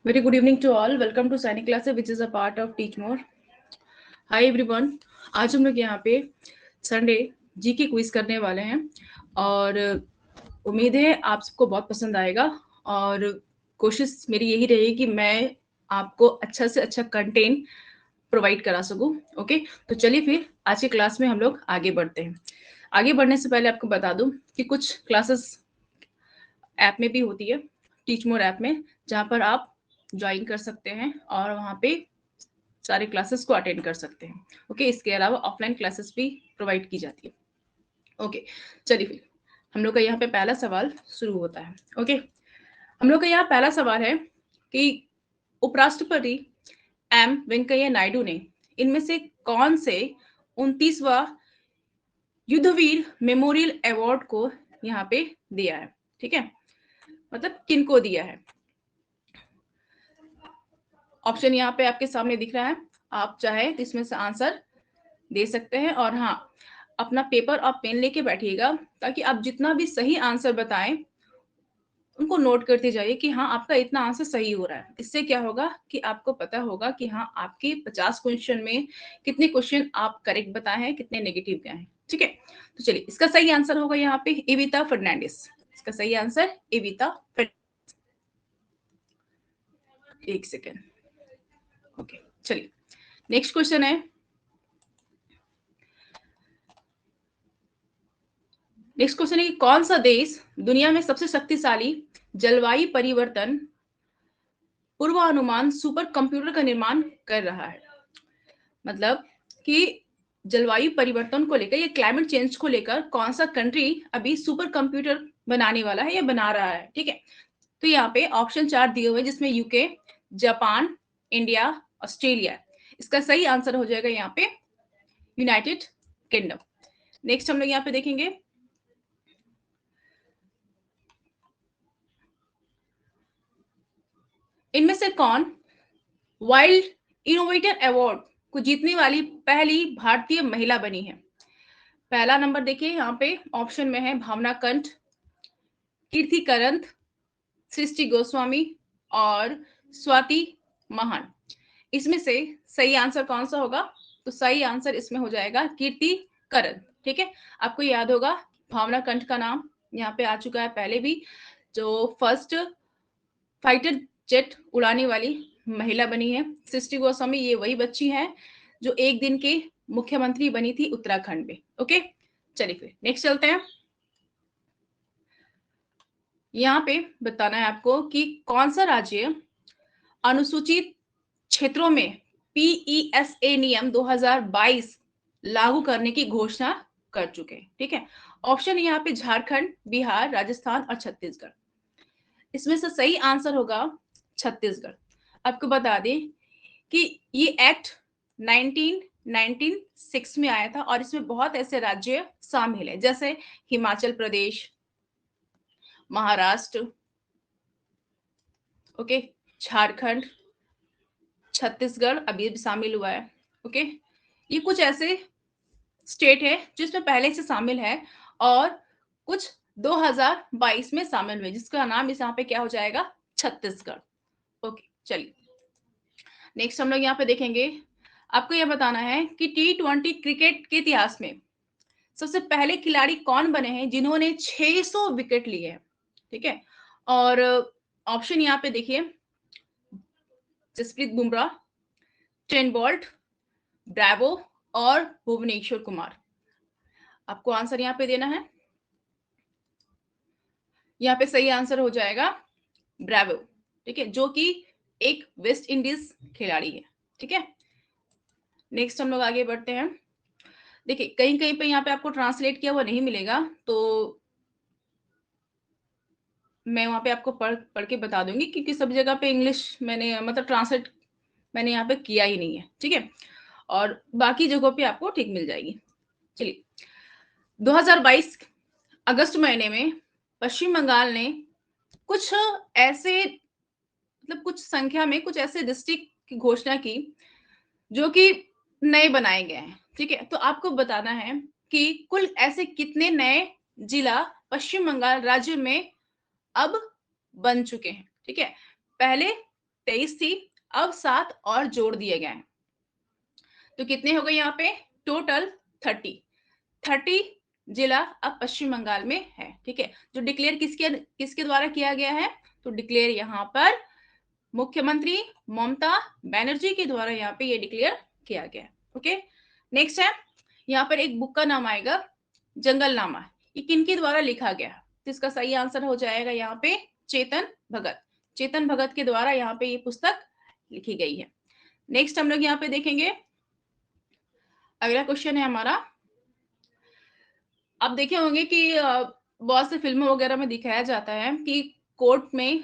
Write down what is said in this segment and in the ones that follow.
Very good evening to all. Welcome to Sainik Classes, which is a part of Teach More. Hi everyone. आज हम लोग यहाँ पे Sunday जी के quiz करने वाले हैं और उम्मीद है आप सबको बहुत पसंद आएगा और कोशिश मेरी यही रहेगी कि मैं आपको अच्छा से अच्छा कंटेंट प्रोवाइड करा सकूं। ओके, तो चलिए फिर आज की क्लास में हम लोग आगे बढ़ते हैं। आगे बढ़ने से पहले आपको बता दूं कि कुछ क्लासेस ऐप में भी होती है, टीच मोर ऐप में, जहाँ पर आप ज्वाइन कर सकते हैं और वहाँ पे सारे क्लासेस को अटेंड कर सकते हैं। ओके, इसके अलावा ऑफलाइन क्लासेस भी प्रोवाइड की जाती है। ओके, चलिए फिर हम लोग का यहाँ पे पहला सवाल शुरू होता है। ओके, हम लोग का यहाँ पहला सवाल है कि उपराष्ट्रपति एम वेंकैया नायडू ने इनमें से कौन से 29वां युद्धवीर मेमोरियल अवार्ड को यहाँ पे दिया है। ठीक है, मतलब किनको दिया है। ऑप्शन यहाँ पे आपके सामने दिख रहा है, आप चाहे तो इसमें से आंसर दे सकते हैं। और हाँ, अपना पेपर और पेन लेके बैठिएगा ताकि आप जितना भी सही आंसर बताएं उनको नोट करते जाइए कि हाँ आपका इतना आंसर सही हो रहा है। इससे क्या होगा कि आपको पता होगा कि हाँ आपके 50 क्वेश्चन में कितने क्वेश्चन आप करेक्ट बताए हैं, कितने नेगेटिव गए हैं। ठीक है, तो चलिए इसका सही आंसर होगा यहाँ पे एविता फर्नांडिस। इसका सही आंसर एविता फर्नांडिस। एक सेकेंड। ओके, चलिए नेक्स्ट क्वेश्चन है। नेक्स्ट क्वेश्चन है कि कौन सा देश दुनिया में सबसे शक्तिशाली जलवायु परिवर्तन पूर्वानुमान सुपर कंप्यूटर का निर्माण कर रहा है। मतलब कि जलवायु परिवर्तन को लेकर या क्लाइमेट चेंज को लेकर कौन सा कंट्री अभी सुपर कंप्यूटर बनाने वाला है या बना रहा है। ठीक है, तो यहाँ पे ऑप्शन 4 दिए हुए जिसमें यूके, जापान, इंडिया, ऑस्ट्रेलिया। इसका सही आंसर हो जाएगा यहाँ पे यूनाइटेड किंगडम। नेक्स्ट हम लोग यहाँ पे देखेंगे, इनमें से कौन वाइल्ड इनोवेटर अवार्ड को जीतने वाली पहली भारतीय महिला बनी है। पहला नंबर देखिए, यहाँ पे ऑप्शन में है भावना कंठ, कीर्ति करंत, सृष्टि गोस्वामी और स्वाति महान। इसमें से सही आंसर कौन सा होगा? तो सही आंसर इसमें हो जाएगा कीर्ति करंत। ठीक है, आपको याद होगा भावना कंठ का नाम यहाँ पे आ चुका है पहले भी, जो फर्स्ट फाइटर जेट उड़ाने वाली महिला बनी है। सृष्टि गोस्वामी ये वही बच्ची है जो एक दिन के मुख्यमंत्री बनी थी उत्तराखंड में। ओके, चलिए फिर नेक्स्ट चलते हैं। यहाँ पे बताना है आपको कि कौन सा राज्य अनुसूचित क्षेत्रों में पीईएसए नियम 2022 लागू करने की घोषणा कर चुके हैं। ठीक है, ऑप्शन यहाँ पे झारखंड, बिहार, राजस्थान और छत्तीसगढ़। इसमें से सही आंसर होगा छत्तीसगढ़। आपको बता दें कि ये एक्ट 1996 में आया था और इसमें बहुत ऐसे राज्य शामिल है जैसे हिमाचल प्रदेश, महाराष्ट्र, ओके, झारखंड, छत्तीसगढ़ अभी भी शामिल हुआ है। ओके, ये कुछ ऐसे स्टेट है जिसमें पहले से शामिल है और कुछ 2022 में शामिल हुए जिसका नाम इस यहाँ पे क्या हो जाएगा, छत्तीसगढ़। ओके, चलिए नेक्स्ट हम लोग यहाँ पे देखेंगे। आपको यह बताना है कि T20 क्रिकेट के इतिहास में सबसे पहले खिलाड़ी कौन बने हैं जिन्होंने 600 विकेट लिए हैं। ठीक है, और ऑप्शन यहाँ पे देखिए, Jasprit Bumrah, Trent Boult, Bravo और भुवनेश्वर कुमार। आपको आंसर यहाँ पे देना है। यहाँ पे सही आंसर हो जाएगा ब्रावो। ठीक है, जो कि एक वेस्ट इंडीज खिलाड़ी है। ठीक है, नेक्स्ट हम लोग आगे बढ़ते हैं। देखिए कहीं कहीं पे यहाँ पे आपको ट्रांसलेट किया हुआ नहीं मिलेगा, तो मैं वहां पे आपको पढ़ पढ़ के बता दूंगी क्योंकि सब जगह पे इंग्लिश मैंने मतलब ट्रांसलेट मैंने यहाँ पे किया ही नहीं है। ठीक है, और बाकी जगहों पे आपको ठीक मिल जाएगी। चलिए 2022 अगस्त महीने में पश्चिम बंगाल ने कुछ ऐसे मतलब कुछ संख्या में कुछ ऐसे डिस्ट्रिक्ट की घोषणा की जो कि नए बनाए गए हैं। ठीक है, तो आपको बताना है कि कुल ऐसे कितने नए जिला पश्चिम बंगाल राज्य में अब बन चुके हैं। ठीक है, पहले 23 थी, अब 7 और जोड़ दिए गए हैं, तो कितने हो गए यहाँ पे टोटल 30 जिला अब पश्चिम बंगाल में है। ठीक है, जो डिक्लेयर किसके किसके द्वारा किया गया है, तो डिक्लेयर यहाँ पर मुख्यमंत्री ममता बनर्जी के द्वारा यहाँ पे ये डिक्लेयर किया गया है। ओके, नेक्स्ट है यहाँ पर एक बुक का नाम आएगा जंगलनामा। ये किनके द्वारा लिखा गया है, तो इसका सही आंसर हो जाएगा यहाँ पे चेतन भगत। चेतन भगत के द्वारा यहाँ पे ये पुस्तक लिखी गई है। नेक्स्ट हम लोग यहाँ पे देखेंगे, अगला क्वेश्चन है हमारा। आप देखे होंगे कि बहुत से फिल्मों वगैरह में दिखाया जाता है कि कोर्ट में,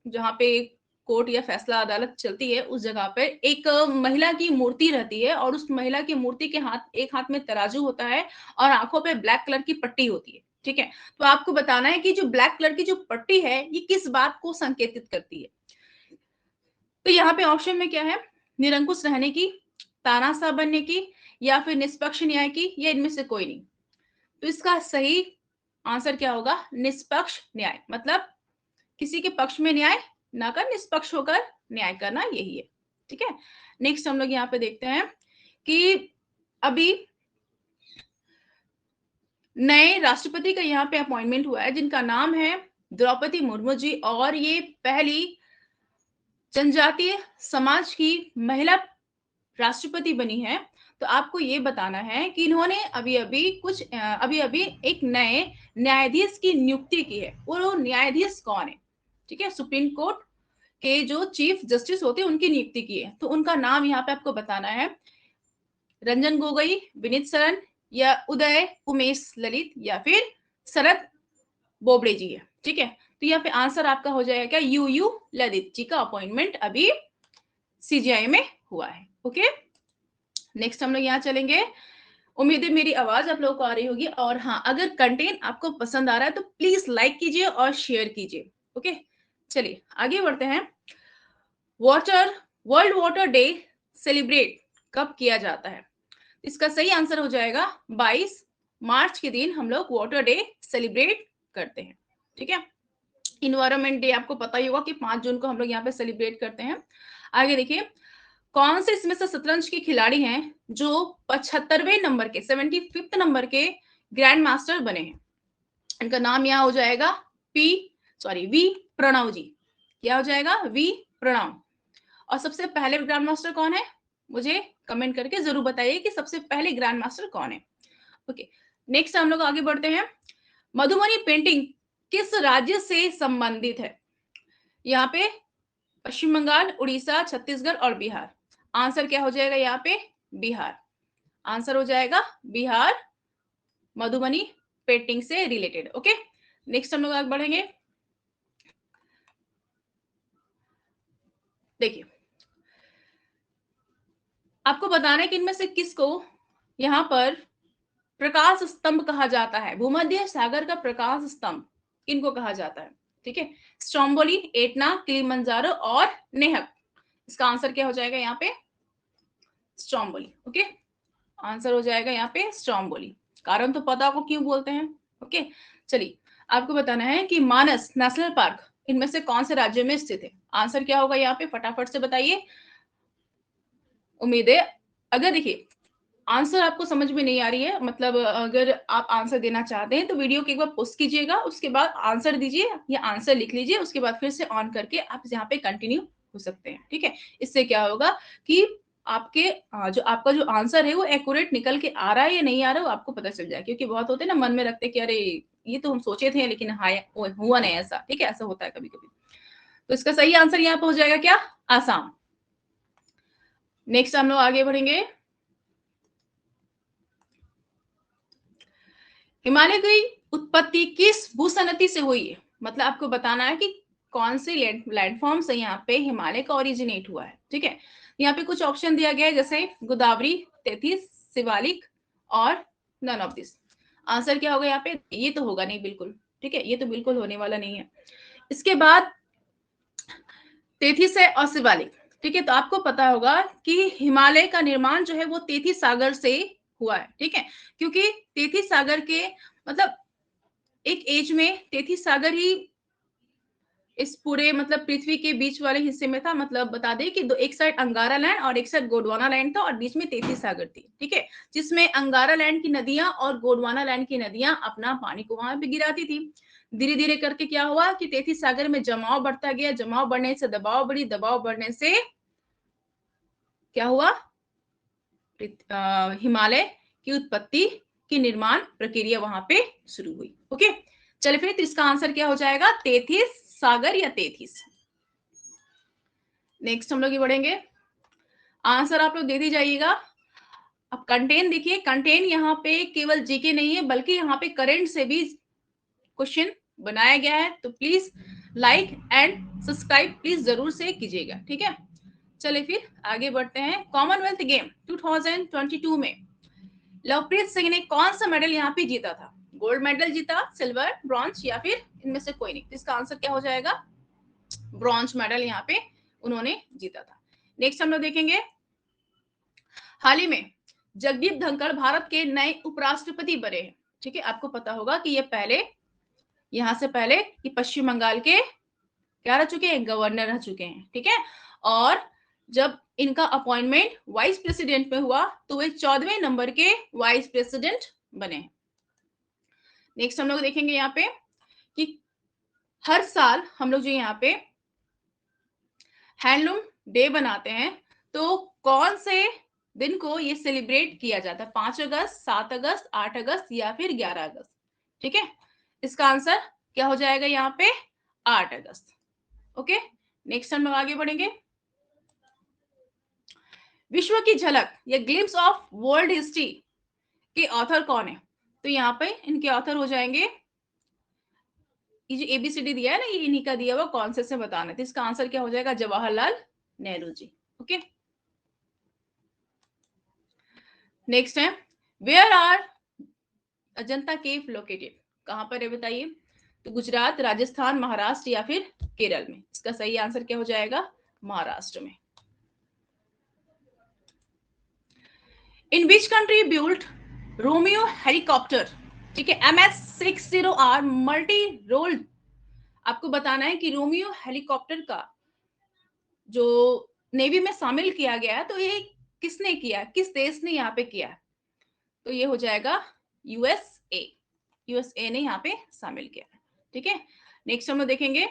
जहाँ पे कोर्ट या फैसला अदालत चलती है, उस जगह पर एक महिला की मूर्ति रहती है और उस महिला की मूर्ति के एक हाथ में तराजू होता है और आंखों पे ब्लैक कलर की पट्टी होती है। ठीक है, तो आपको बताना है कि जो ब्लैक कलर की जो पट्टी है ये किस बात को संकेतित करती है। तो यहाँ पे ऑप्शन में क्या है, निरंकुश रहने की, तानाशाह बनने की, या फिर निष्पक्ष न्याय की, या इनमें से कोई नहीं। तो इसका सही आंसर क्या होगा, निष्पक्ष न्याय, मतलब किसी के पक्ष में न्याय ना कर निष्पक्ष होकर न्याय करना, यही है। ठीक है, नेक्स्ट हम लोग यहाँ पे देखते हैं कि अभी नए राष्ट्रपति का यहाँ पे अपॉइंटमेंट हुआ है, जिनका नाम है द्रौपदी मुर्मू जी, और ये पहली जनजातीय समाज की महिला राष्ट्रपति बनी है। तो आपको ये बताना है कि इन्होंने अभी अभी एक नए न्यायाधीश की नियुक्ति की है। वो न्यायाधीश कौन है, ठीक है, सुप्रीम कोर्ट के जो चीफ जस्टिस होते हैं उनकी नियुक्ति की है। तो उनका नाम यहाँ पे आपको बताना है, रंजन गोगोई, विनीत सरन, या उदय उमेश ललित, या फिर शरद बोबड़े जी है। ठीक है, तो यहाँ पे आंसर आपका हो जाएगा क्या, यू ललित जी का अपॉइंटमेंट अभी सीजीआई में हुआ है। ओके, नेक्स्ट हम लोग यहाँ चलेंगे। उम्मीद है मेरी आवाज आप लोगों को आ रही होगी, और हाँ, अगर कंटेंट आपको पसंद आ रहा है तो प्लीज लाइक कीजिए और शेयर कीजिए। ओके, चलिए आगे बढ़ते हैं। वर्ल्ड वाटर डे सेलिब्रेट कब किया जाता है, इसका सही आंसर हो जाएगा 22 मार्च के दिन हम लोग वाटर डे सेलिब्रेट करते हैं। ठीक है, इन्वायरमेंट डे आपको पता ही होगा कि 5 जून को हम लोग यहाँ पे सेलिब्रेट करते हैं। आगे देखिए, कौन से इसमें से शतरंज के खिलाड़ी हैं जो 75वें नंबर के 75th नंबर के ग्रैंड मास्टर बने हैं। इनका नाम यहाँ हो जाएगा वी प्रणव जी। क्या हो जाएगा, वी प्रणव। और सबसे पहले ग्रैंड मास्टर कौन है, मुझे कमेंट करके जरूर बताइए कि सबसे पहले ग्रैंड मास्टर कौन है। ओके, नेक्स्ट हम लोग आगे बढ़ते हैं। मधुबनी पेंटिंग किस राज्य से संबंधित है, यहाँ पे पश्चिम बंगाल, उड़ीसा, छत्तीसगढ़ और बिहार। आंसर क्या हो जाएगा यहाँ पे, बिहार। आंसर हो जाएगा बिहार, मधुबनी पेंटिंग से रिलेटेड। ओके, नेक्स्ट हम लोग आगे बढ़ेंगे। देखिए, आपको बताना है कि इनमें से किसको यहाँ पर प्रकाश स्तंभ कहा जाता है, भूमध्य सागर का प्रकाश स्तंभ किनको कहा जाता है। ठीक है, स्ट्रोम्बोली, एटना, किलिमंजारो और नेहक। इसका आंसर क्या हो जाएगा यहाँ पे, स्ट्रोम्बोली। ओके, आंसर हो जाएगा यहाँ पे स्ट्रोम्बोली। कारण तो पता आपको क्यों बोलते हैं। ओके, चलिए आपको बताना है कि मानस नेशनल पार्क इनमें से कौन से राज्य में स्थित है। आंसर क्या होगा यहाँ पे, फटाफट से बताइए। उम्मीद है, अगर देखिए आंसर आपको समझ में नहीं आ रही है, मतलब अगर आप आंसर देना चाहते हैं तो वीडियो को एक बार पॉज कीजिएगा, उसके बाद आंसर दीजिए या आंसर लिख लीजिए, उसके बाद फिर से ऑन करके आप यहाँ पे कंटिन्यू हो सकते हैं। ठीक है, इससे क्या होगा कि आपके आपका जो आंसर है वो एक्यूरेट निकल के आ रहा है या नहीं आ रहा है वो आपको पता चल जाए। क्योंकि बहुत होते हैं ना, मन में रखते कि अरे ये तो हम सोचे थे लेकिन हाँ हुआ नहीं ऐसा। ठीक है, ऐसा होता है कभी कभी। तो इसका सही आंसर यहाँ पे हो जाएगा क्या, आसाम। नेक्स्ट हम लोग आगे बढ़ेंगे। हिमालय की उत्पत्ति किस भूसनती से हुई है, मतलब आपको बताना है कि कौन से लैंडफॉर्म से यहाँ पे हिमालय का ओरिजिनेट हुआ है। ठीक है, यहाँ पे कुछ ऑप्शन दिया गया है, जैसे गोदावरी, तेथिस, शिवालिक और नन ऑफ दिस। आंसर क्या होगा यहाँ पे, ये तो होगा नहीं बिल्कुल। ठीक है, ये तो बिल्कुल होने वाला नहीं है। इसके बाद तेथिस है और शिवालिक। ठीक है, तो आपको पता होगा कि हिमालय का निर्माण जो है वो तेथिस सागर से हुआ है। ठीक है, क्योंकि तेथिस सागर के मतलब एक एज में तेथिस सागर ही इस पूरे मतलब पृथ्वी के बीच वाले हिस्से में था। मतलब बता दें कि एक साइड अंगारा लैंड और एक साइड गोंडवाना लैंड था और बीच में 33 सागर थी। ठीक है, जिसमें अंगारा लैंड की नदियां और गोंडवाना लैंड की नदियां अपना पानी को वहां पे गिराती थी। धीरे धीरे करके क्या हुआ कि 33 सागर में जमाव बढ़ता गया, जमाव बढ़ने से दबाव बढ़ी, दबाव बढ़ने से क्या हुआ, हिमालय की उत्पत्ति की निर्माण प्रक्रिया वहां पे शुरू हुई। ओके, चलिए फिर तो इसका आंसर क्या हो जाएगा, 33 सागर या 33। नेक्स्ट हम लोग ये बढ़ेंगे, आंसर आप लोग दे दी जाइएगा। अब कंटेन देखिए, कंटेन यहाँ पे केवल जीके नहीं है बल्कि यहाँ पे करंट से भी क्वेश्चन बनाया गया है, तो please like and subscribe please जरूर से कीजिएगा। ठीक है, चलिए फिर आगे बढ़ते हैं। कॉमनवेल्थ गेम 2022 में लवप्रीत सिंह ने कौन सा मेडल यहाँ पे जीता था? गोल्ड मेडल जीता, सिल्वर, ब्रॉन्ज या फिर इनमें से कोई नहीं? इसका आंसर क्या हो जाएगा, ब्रॉन्ज मेडल यहाँ पे उन्होंने जीता था। नेक्स्ट हम लोग देखेंगे, हाल ही में जगदीप धनखड़ भारत के नए उपराष्ट्रपति बने हैं। ठीक है, आपको पता होगा कि ये पहले, यहां से पहले ये पश्चिम बंगाल के क्या रह चुके हैं, गवर्नर रह चुके हैं। ठीक है, और जब इनका अपॉइंटमेंट वाइस प्रेसिडेंट में हुआ तो वे 14वें नंबर के वाइस प्रेसिडेंट बने। नेक्स्ट हम लोग देखेंगे यहाँ पे कि हर साल हम लोग जो यहाँ पे हैंडलूम डे बनाते हैं, तो कौन से दिन को ये सेलिब्रेट किया जाता है? 5 अगस्त, 7 अगस्त, 8 अगस्त या फिर 11 अगस्त? ठीक है, इसका आंसर क्या हो जाएगा यहाँ पे, 8 अगस्त। ओके, नेक्स्ट हम लोग आगे बढ़ेंगे। विश्व की झलक या ग्लिम्स ऑफ वर्ल्ड हिस्ट्री के ऑथर कौन है? तो यहाँ पे इनके ऑथर हो जाएंगे, ये जो एबीसीडी दिया है ना, ये इन्हीं का दिया हुआ, कौन से बताना है। तो इसका आंसर क्या हो जाएगा, जवाहरलाल नेहरू जी। ओके, नेक्स्ट है, where are Ajanta cave located? कहां पर है बताइए? तो गुजरात, राजस्थान, महाराष्ट्र या फिर केरल में? इसका सही आंसर क्या हो जाएगा, महाराष्ट्र में। In which country built Romeo helicopter? ठीक है, MS-60R मल्टी रोल। आपको बताना है कि रोमियो हेलीकॉप्टर का जो नेवी में शामिल किया गया है, तो ये किसने किया, किस देश ने यहाँ पे किया? तो ये हो जाएगा यूएसए, यूएसए ने यहाँ पे शामिल किया। ठीक है, नेक्स्ट हम लोग देखेंगे,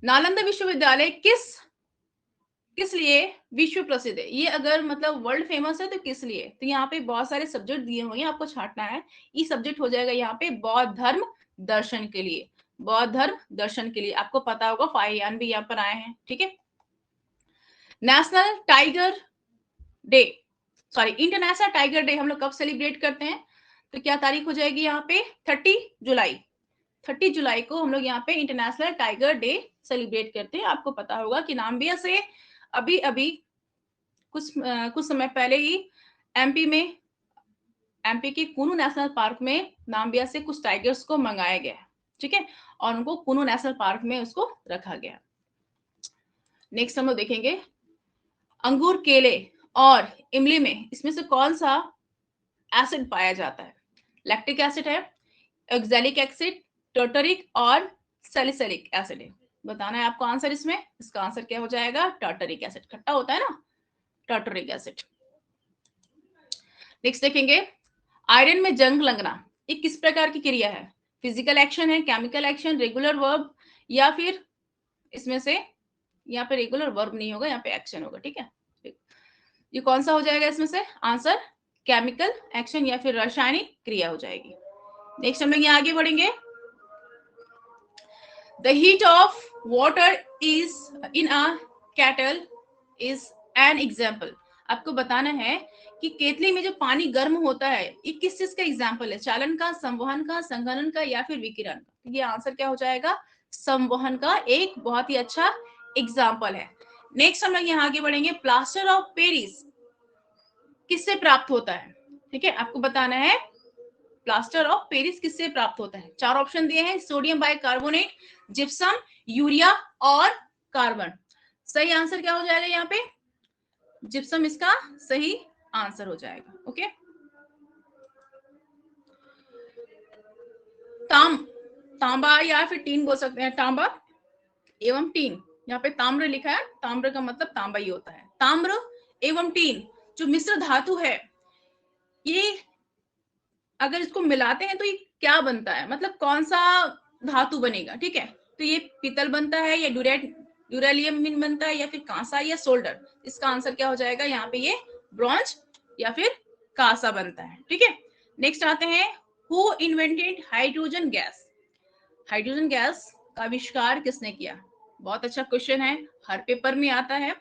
नालंदा विश्वविद्यालय किस लिए विश्व प्रसिद्ध है? ये अगर मतलब वर्ल्ड फेमस है तो किस लिए? तो यहाँ पे बहुत सारे सब्जेक्ट दिए हुए हैं, आपको छांटना है। ये सब्जेक्ट हो जाएगा यहाँ पे बौद्ध धर्म दर्शन के लिए, बौद्ध धर्म दर्शन के लिए। आपको पता होगा फाइयान भी यहाँ पर आए हैं। ठीक है, national tiger day, sorry international tiger day हम लोग कब सेलिब्रेट करते हैं? तो क्या तारीख हो जाएगी यहाँ पे, 30 जुलाई। 30 जुलाई को हम लोग यहाँ पे इंटरनेशनल टाइगर डे सेलिब्रेट करते हैं। आपको पता होगा कि नाम्बिया से अभी अभी कुछ समय पहले ही एमपी के कुनू नेशनल पार्क में नाम्बिया से कुछ टाइगर्स को मंगाया गया है। ठीक है, और उनको कुनू नेशनल पार्क में उसको रखा गया। नेक्स्ट हम लोग देखेंगे, अंगूर, केले और इमली में इसमें से कौन सा एसिड पाया जाता है? लैक्टिक एसिड है, ऑक्सैलिक एसिड, टर्टरिक और सैलिसिलिक एसिड है? बताना है आपको आंसर इसमें। इसका आंसर क्या हो जाएगा, टर्टरिक एसिड। खट्टा होता है ना, टर्टरिक एसिड। नेक्स्ट देखेंगे, आयरन में जंग लगना ये किस प्रकार की क्रिया है? फिजिकल एक्शन है, केमिकल एक्शन, रेगुलर वर्ब या फिर इसमें से, यहाँ पे रेगुलर वर्ब नहीं होगा, यहाँ पे एक्शन होगा। ठीक है, ये कौन सा हो जाएगा इसमें से आंसर, केमिकल एक्शन या फिर रासायनिक क्रिया हो जाएगी। नेक्स्ट हम लोग यहाँ आगे बढ़ेंगे, the heat of water is in a cattle is an example. आपको बताना है कि केतली में जो पानी गर्म होता है ये किस चीज का एग्जाम्पल है? चालन का, संवहन का, संघनन का या फिर विकिरण का? ये आंसर क्या हो जाएगा, संवहन का एक बहुत ही अच्छा एग्जाम्पल है। नेक्स्ट हम लोग यहाँ आगे बढ़ेंगे, प्लास्टर ऑफ पेरिस किससे प्राप्त होता है? ठीक है, आपको बताना है प्लास्टर ऑफ पेरिस किससे प्राप्त होता है। 4 ऑप्शन दिए हैं, सोडियम बाइकार्बोनेट, जिप्सम, यूरिया और कार्बन। सही आंसर क्या हो जाएगा यहाँ पे, जिप्सम इसका सही आंसर हो जाएगा। ओके, ताम तांबा या फिर टीन बोल सकते हैं, तांबा एवं टीन। यहाँ पे ताम्र लिखा है, ताम्र का मतलब तांबा ही होता है। ताम्र एवं टीन जो मिश्र धातु है, ये अगर इसको मिलाते हैं तो ये क्या बनता है, मतलब कौन सा धातु बनेगा, ठीक है। तो ये पीतल बनता है या ड्यूरेलियम बनता है या फिर कांसा या सोल्डर। इसका आंसर क्या हो जाएगा यहाँ पे, ये ब्रॉन्ज या फिर कांसा बनता है, ठीक है। नेक्स्ट आते हैं, who invented hydrogen gas. Hydrogen gas का आविष्कार किसने किया? बहुत अच्छा क्वेश्चन है, हर पेपर में आता है,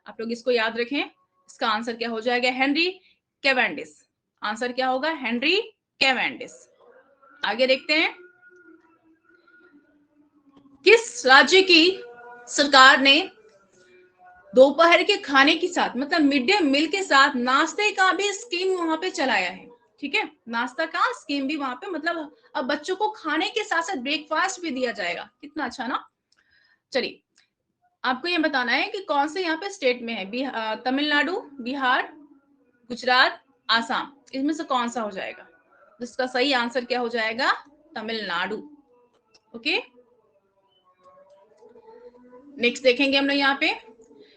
आप लोग इसको याद रखें। इसका आंसर क्या हो जाएगा, हेनरी कैवेंडिश। आंसर क्या होगा, हेनरी कैवेंडिश। आगे देखते हैं, किस राज्य की सरकार ने दोपहर के खाने के साथ मतलब मिड डे मील के साथ नाश्ते का भी स्कीम वहां पे चलाया है, ठीक है। नाश्ता का स्कीम भी वहां पे, मतलब अब बच्चों को खाने के साथ साथ ब्रेकफास्ट भी दिया जाएगा, कितना अच्छा ना। चलिए, आपको ये बताना है कि कौन से यहाँ पे स्टेट में है, तमिलनाडु, बिहार, गुजरात, आसाम, इसमें से कौन सा हो जाएगा? जिसका सही आंसर क्या हो जाएगा, तमिलनाडु। ओके, नेक्स्ट देखेंगे हम लोग यहाँ पे,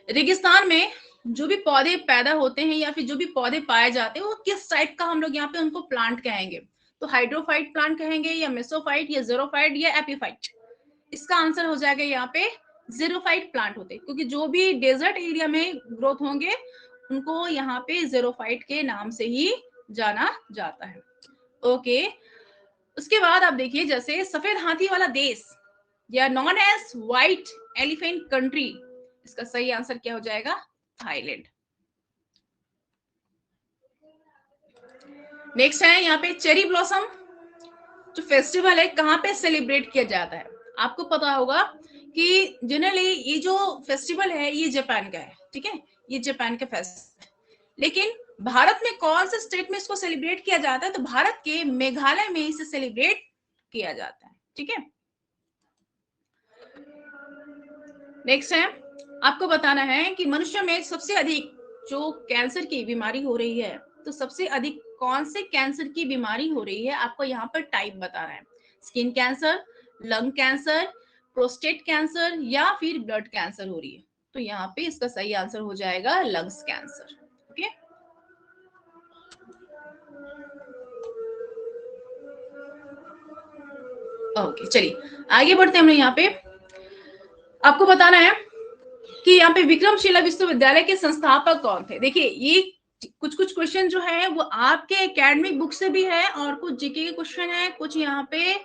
रेगिस्तान में जो भी पौधे पैदा होते हैं या फिर जो भी पौधे पाए जाते हैं वो किस टाइप का हम लोग यहाँ पे उनको प्लांट कहेंगे? तो हाइड्रोफाइट प्लांट कहेंगे या मेसोफाइट या जेरोफाइट या एपीफाइट? इसका आंसर हो जाएगा यहाँ पे जेरोफाइट प्लांट होते हैं, क्योंकि जो भी डेजर्ट एरिया में ग्रोथ होंगे उनको यहाँ पे जेरोफाइट के नाम से ही जाना जाता है। ओके, उसके बाद आप देखिए, जैसे सफेद हाथी वाला देश या known as white elephant country, इसका सही आंसर क्या हो जाएगा, थाईलैंड। नेक्स्ट है यहाँ पे चेरी ब्लॉसम जो फेस्टिवल है कहाँ पे सेलिब्रेट किया जाता है? आपको पता होगा कि जनरली ये जो फेस्टिवल है ये जापान का है, ठीक है, ये जापान का फेस्टिवल है। लेकिन भारत में कौन से स्टेट में इसको सेलिब्रेट किया जाता है? तो भारत के मेघालय में इसे सेलिब्रेट किया जाता है, ठीक है। नेक्स्ट है, आपको बताना है कि मनुष्य में सबसे अधिक जो कैंसर की बीमारी हो रही है, तो सबसे अधिक कौन से कैंसर की बीमारी हो रही है? आपको यहाँ पर टाइप बताना है, skin cancer, lung cancer, prostate cancer या फिर ब्लड कैंसर हो रही है। तो यहाँ पे इसका सही आंसर हो जाएगा लंग्स कैंसर। ओके, ओके, चलिए आगे बढ़ते हैं हम लोग। यहाँ पे आपको बताना है कि यहाँ पे विक्रमशिला विश्वविद्यालय के संस्थापक कौन थे? देखिए, ये कुछ कुछ क्वेश्चन जो है वो आपके एकेडमिक बुक से भी है और कुछ जीके के क्वेश्चन है, कुछ यहाँ पे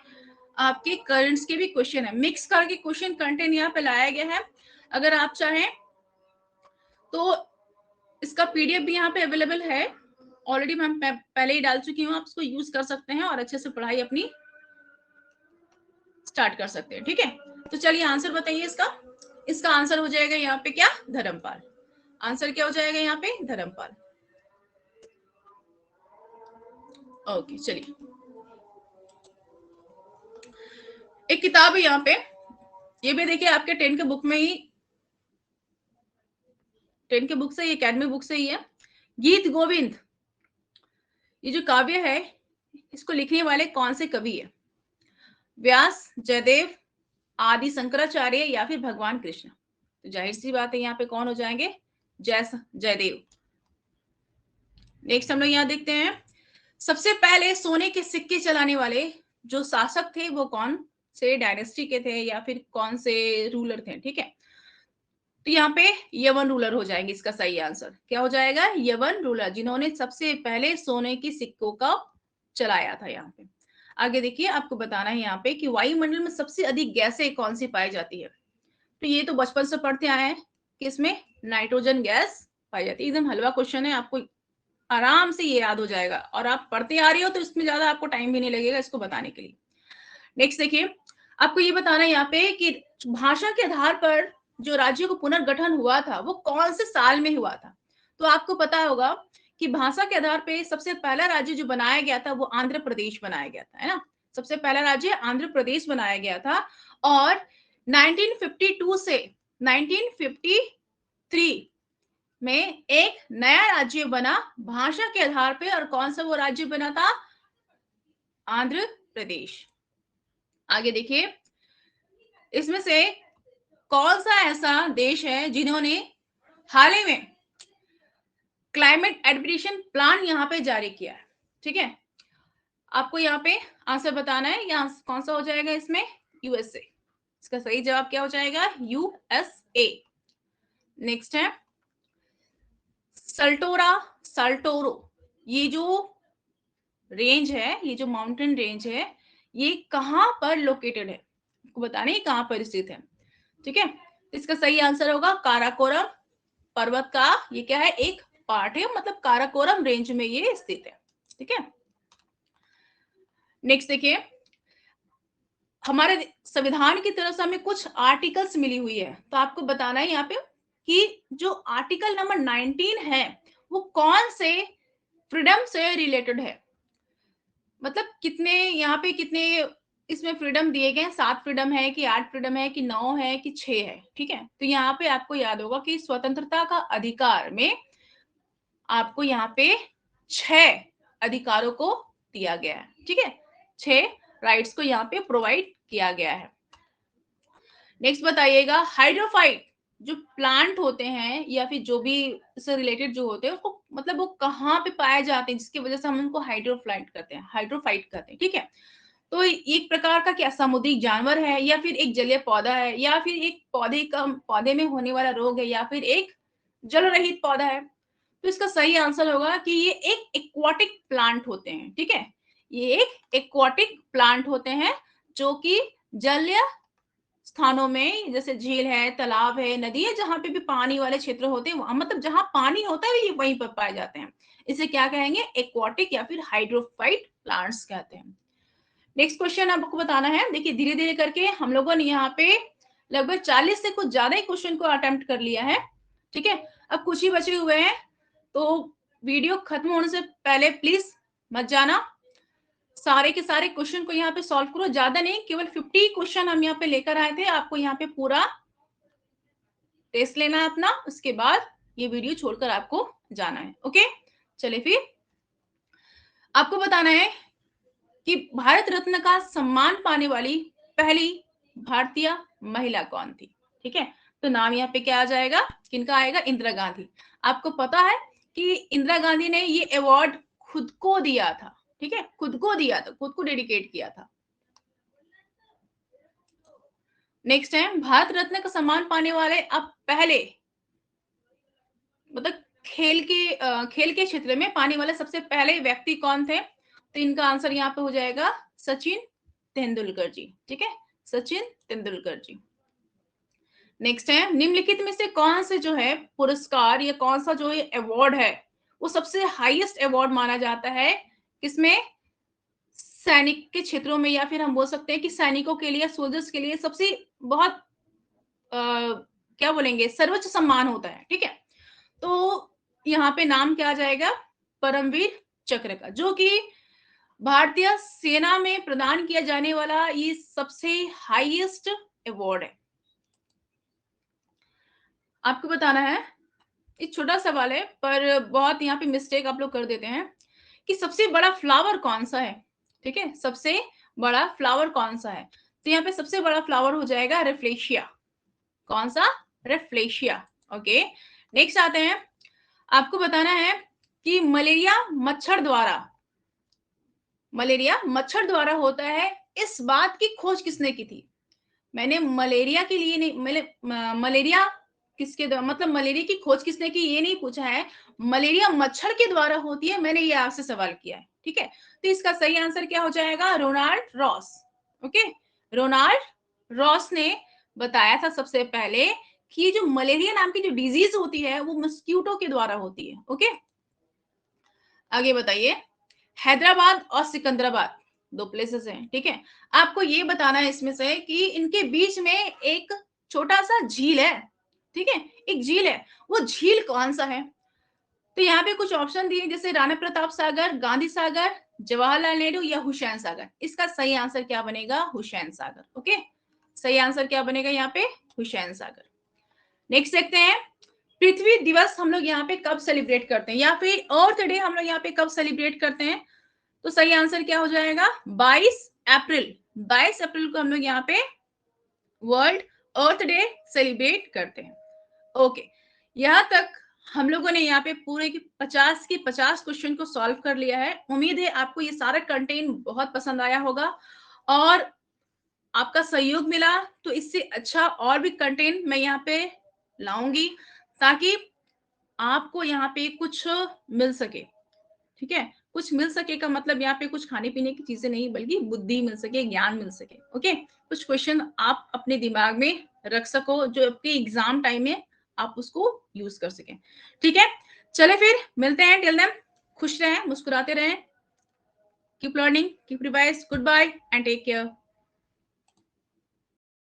आपके करंट्स के भी क्वेश्चन है, मिक्स करके क्वेश्चन कंटेंट यहाँ पे लाया गया है। अगर आप चाहें तो इसका पीडीएफ भी यहाँ पे अवेलेबल है, ऑलरेडी मैं पहले ही डाल चुकी हूँ, आप इसको यूज कर सकते हैं और अच्छे से पढ़ाई अपनी स्टार्ट कर सकते हैं, ठीक है। तो चलिए आंसर बताइए इसका। इसका आंसर हो जाएगा यहाँ पे क्या, धर्मपाल। आंसर क्या हो जाएगा यहाँ पे, धर्मपाल। ओके, चलिए, एक किताब है यहाँ पे, ये भी देखिए आपके 10 के बुक में ही, 10 के बुक से, एकेडमिक बुक से ही है, गीत गोविंद। ये जो काव्य है इसको लिखने वाले कौन से कवि है? व्यास, जयदेव, आदि शंकराचार्य या फिर भगवान कृष्ण? तो जाहिर सी बात है यहाँ पे कौन हो जाएंगे, जयदेव। नेक्स्ट हम लोग यहाँ देखते हैं, सबसे पहले सोने के सिक्के चलाने वाले जो शासक थे वो कौन से डायनेस्टी के थे या फिर कौन से रूलर थे, ठीक है। तो यहाँ पे यवन रूलर हो जाएंगे, इसका सही आंसर क्या हो जाएगा, यवन रूलर, जिन्होंने सबसे पहले सोने के सिक्कों का चलाया था। यहाँ पे आगे देखिए, आपको बताना है यहाँ पे कि वायुमंडल में सबसे अधिक गैसें कौन सी पाई जाती है? तो ये तो बचपन से पढ़ते आए हैं कि इसमें नाइट्रोजन गैस पाई जाती है। एकदम हलवा क्वेश्चन है, आपको आराम से ये याद हो जाएगा और आप पढ़ते आ रही हो तो इसमें ज्यादा आपको टाइम भी नहीं लगेगा इसको बताने के लिए। नेक्स्ट देखिए, आपको ये बताना है यहाँ पे कि भाषा के आधार पर जो राज्य को पुनर्गठन हुआ था वो कौन से साल में हुआ था? तो आपको पता होगा कि भाषा के आधार पे सबसे पहला राज्य जो बनाया गया था वो आंध्र प्रदेश बनाया गया था, है ना। सबसे पहला राज्य आंध्र प्रदेश बनाया गया था और 1952 से 1953 में एक नया राज्य बना भाषा के आधार पे, और कौन सा वो राज्य बना था, आंध्र प्रदेश। आगे देखिए, इसमें से कौन सा ऐसा देश है जिन्होंने हाल ही में क्लाइमेट एडप्टेशन प्लान यहाँ पे जारी किया है? ठीक है, आपको यहाँ पे आंसर बताना है। यहाँ कौन सा हो जाएगा इसमें? यूएसए। इसका सही जवाब क्या हो जाएगा? यूएसए। नेक्स्ट है साल्टोरो। ये जो रेंज है, ये जो माउंटेन रेंज है, ये कहां पर लोकेटेड है? आपको बताना है कहां पर स्थित है। ठीक है, इसका सही आंसर होगा काराकोरम पर्वत का ये क्या है? एक पार्ट है, मतलब काराकोरम रेंज में ये स्थित है। ठीक है, नेक्स्ट देखिए, हमारे संविधान की तरफ से हमें कुछ आर्टिकल्स मिली हुई है, तो आपको बताना है यहाँ पे कि जो आर्टिकल नंबर 19 है वो कौन से फ्रीडम से रिलेटेड है। मतलब कितने यहाँ पे कितने इसमें फ्रीडम दिए गए हैं? 7 फ्रीडम है कि 8 फ्रीडम है कि 9 है कि 6 है? ठीक है, तो यहाँ पे आपको याद होगा कि स्वतंत्रता का अधिकार में आपको यहाँ पे 6 अधिकारों को दिया गया है। ठीक है, 6 राइट्स को यहाँ पे प्रोवाइड किया गया है। नेक्स्ट बताइएगा, हाइड्रोफाइट जो प्लांट होते हैं या फिर जो भी इससे रिलेटेड जो होते हैं उसको मतलब वो कहाँ पे पाए जाते हैं जिसकी वजह से हम उनको हाइड्रोफाइट कहते हैं। ठीक है, तो एक प्रकार का क्या समुद्री जानवर है या फिर एक जलीय पौधा है या फिर एक पौधे में होने वाला रोग है या फिर एक जल रहित पौधा है? तो इसका सही आंसर होगा कि ये एक एक्वाटिक प्लांट होते हैं। ठीक है, ये एक एक्वाटिक प्लांट होते हैं जो कि जलीय स्थानों में, जैसे झील है, तालाब है, नदी है, जहां पे भी पानी वाले क्षेत्र होते हैं वहां, मतलब जहां पानी होता है ये वहीं पर पाए जाते हैं। इसे क्या कहेंगे? एक्वाटिक या फिर हाइड्रोफाइट प्लांट्स कहते हैं। नेक्स्ट क्वेश्चन आपको बताना है। देखिए धीरे धीरे करके हम लोगों ने यहाँ पे लगभग 40 से कुछ ज्यादा ही क्वेश्चन को अटेम्प्ट कर लिया है। ठीक है, अब कुछ ही बचे हुए हैं, तो वीडियो खत्म होने से पहले प्लीज मत जाना, सारे के सारे क्वेश्चन को यहाँ पे सॉल्व करो। ज्यादा नहीं, केवल 50 क्वेश्चन हम यहाँ पे लेकर आए थे, आपको यहाँ पे पूरा टेस्ट लेना है अपना, उसके बाद ये वीडियो छोड़कर आपको जाना है। ओके, चलिए फिर आपको बताना है कि भारत रत्न का सम्मान पाने वाली पहली भारतीय महिला कौन थी। ठीक है, तो नाम यहाँ पे क्या आ जाएगा? किनका आएगा? इंदिरा गांधी। आपको पता है कि इंदिरा गांधी ने ये अवार्ड खुद को दिया था। ठीक है, खुद को दिया था, खुद को डेडिकेट किया था। नेक्स्ट है, भारत रत्न का सम्मान पाने वाले अब पहले, मतलब खेल के क्षेत्र में पाने वाले सबसे पहले व्यक्ति कौन थे? तो इनका आंसर यहाँ पे हो जाएगा सचिन तेंदुलकर जी। ठीक है, सचिन तेंदुलकर जी। नेक्स्ट है, निम्नलिखित में से कौन से जो है पुरस्कार या कौन सा जो है अवार्ड है वो सबसे हाईएस्ट अवार्ड माना जाता है? किसमें? सैनिक के क्षेत्रों में, या फिर हम बोल सकते हैं कि सैनिकों के लिए, सोल्जर्स के लिए सबसे बहुत क्या बोलेंगे, सर्वोच्च सम्मान होता है। ठीक है, तो यहाँ पे नाम क्या आ जाएगा? परमवीर चक्र का, जो कि भारतीय सेना में प्रदान किया जाने वाला ये सबसे हाईएस्ट अवार्ड है। आपको बताना है, ये छोटा सवाल है पर बहुत यहाँ पे मिस्टेक आप लोग कर देते हैं कि सबसे बड़ा फ्लावर कौन सा है। ठीक है, सबसे बड़ा फ्लावर कौन सा है? तो यहाँ पे सबसे बड़ा फ्लावर हो जाएगा रेफ्लेशिया। कौन सा? रेफ्लेशिया। ओके, नेक्स्ट आते हैं, आपको बताना है कि मलेरिया मच्छर द्वारा होता है, इस बात की खोज किसने की थी? मैंने मलेरिया के लिए नहीं, मलेरिया किसके द्वारा, मतलब मलेरिया की खोज किसने की ये नहीं पूछा है, मलेरिया मच्छर के द्वारा होती है, मैंने ये आपसे सवाल किया है। ठीक है, तो इसका सही आंसर क्या हो जाएगा? Ronald Ross. Okay, Ronald Ross ने बताया था सबसे पहले कि जो मलेरिया नाम की जो डिजीज होती है वो मस्क्यूटो के द्वारा होती है। ओके, आगे बताइए, हैदराबाद और सिकंदराबाद दो प्लेसेस हैं। ठीक है, आपको ये बताना है इसमें से कि इनके बीच में एक छोटा सा झील है। ठीक है, एक झील है, वो झील कौन सा है? तो यहाँ पे कुछ ऑप्शन दिए, जैसे राणा प्रताप सागर, गांधी सागर, जवाहरलाल नेहरू या हुसैन सागर। इसका सही आंसर क्या बनेगा? हुसैन सागर। ओके, सही आंसर क्या बनेगा यहाँ पे? हुसैन सागर। नेक्स्ट देखते हैं, पृथ्वी दिवस हम लोग यहाँ पे कब सेलिब्रेट करते हैं, या फिर अर्थ डे हम लोग यहाँ पे कब सेलिब्रेट करते हैं? तो सही आंसर क्या हो जाएगा? 22 अप्रैल। 22 अप्रैल को हम लोग यहाँ पे वर्ल्ड अर्थ डे सेलिब्रेट करते हैं। ओके, यहाँ तक हम लोगों ने यहाँ पे पूरे की 50 क्वेश्चन को सॉल्व कर लिया है। उम्मीद है आपको ये सारा कंटेंट बहुत पसंद आया होगा और आपका सहयोग मिला, तो इससे अच्छा और भी कंटेंट मैं यहाँ पे लाऊंगी ताकि आपको यहाँ पे कुछ मिल सके। ठीक है, कुछ मिल सके का मतलब यहाँ पे कुछ खाने पीने की चीजें नहीं, बल्कि बुद्धि मिल सके, ज्ञान मिल सके। ओके, कुछ क्वेश्चन आप अपने दिमाग में रख सको जो आपके एग्जाम टाइम में आप उसको यूज कर सकें। ठीक है, चले फिर मिलते हैं। टिल देन खुश रहें, मुस्कुराते रहें, keep learning, keep revise, good bye and take care.